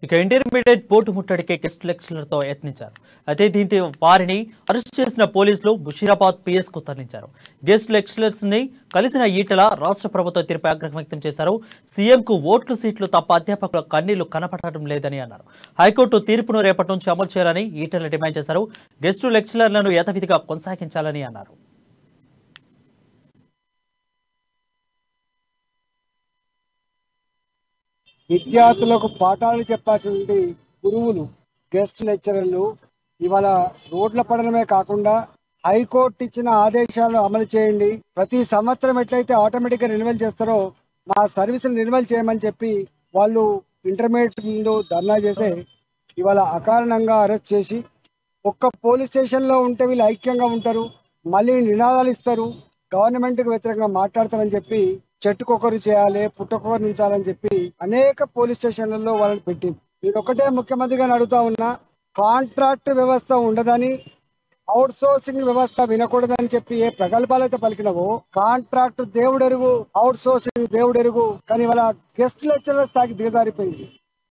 ఇక intermediate board ముట్టడికి guest లెక్చరర్తో యత్నించారు. అయితే దీంతో వారిని అరెస్ట్ చేసిన పోలీసులు ముషీరాబాద్ పిఎస్ కు తరలించారు. గెస్ట్ లెక్చరర్స్ ని కలిసిన ఈటల రాష్ట్ర ప్రభుత్వ తీరుపై ఆగ్రహం వ్యక్తం చేశారు. సీఎంకు ఓట్లు సీట్లు తప్ప అధ్యాపకుల కన్నీళ్లు కనపడటం లేదని అన్నారు. హైకోర్టు తీర్పును రేపటి నుంచి అమలు చేయాలని ఈటల డిమాండ్ చేశారు. గెస్టు లెక్చరర్లను యథావిధిగా కొనసాగించాలని అన్నారు. విద్యార్థులకు పాఠాలు చెప్పాల్సినటువంటి గురువులు, గెస్ట్ లెక్చరర్లు ఇవాళ రోడ్ల పడడమే కాకుండా హైకోర్టు ఇచ్చిన ఆదేశాలను అమలు చేయండి, ప్రతి సంవత్సరం ఎట్లయితే ఆటోమేటిక్గా రెన్యువల్ చేస్తారో మా సర్వీసులు రెన్యువల్ చేయమని చెప్పి వాళ్ళు ఇంటర్మీడియట్ ముందు ధర్నా చేస్తే ఇవాళ అకారణంగా అరెస్ట్ చేసి ఒక్క పోలీస్ స్టేషన్లో ఉంటే వీళ్ళు ఐక్యంగా ఉంటారు, మళ్ళీ నినాదాలు ఇస్తారు, గవర్నమెంట్కి వ్యతిరేకంగా మాట్లాడతారని చెప్పి చెట్టుకొకరు చేయాలి, పుట్టకొకరు ఉంచాలని చెప్పి అనేక పోలీస్ స్టేషన్లలో వాళ్ళని పెట్టింది. నేను ఒకటే ముఖ్యమంత్రిగా అడుగుతా ఉన్నా, కాంట్రాక్ట్ వ్యవస్థ ఉండదని, అవుట్ సోర్సింగ్ వ్యవస్థ వినకూడదని చెప్పి ఏ ప్రగల్భాలైతే పలికినవో, కాంట్రాక్ట్ దేవుడెరుగు, అవుట్ సోర్సింగ్ దేవుడెరుగు, కానీ వాళ్ళ గెస్ట్ లెక్చరర్ స్థాయికి దిగజారిపోయింది.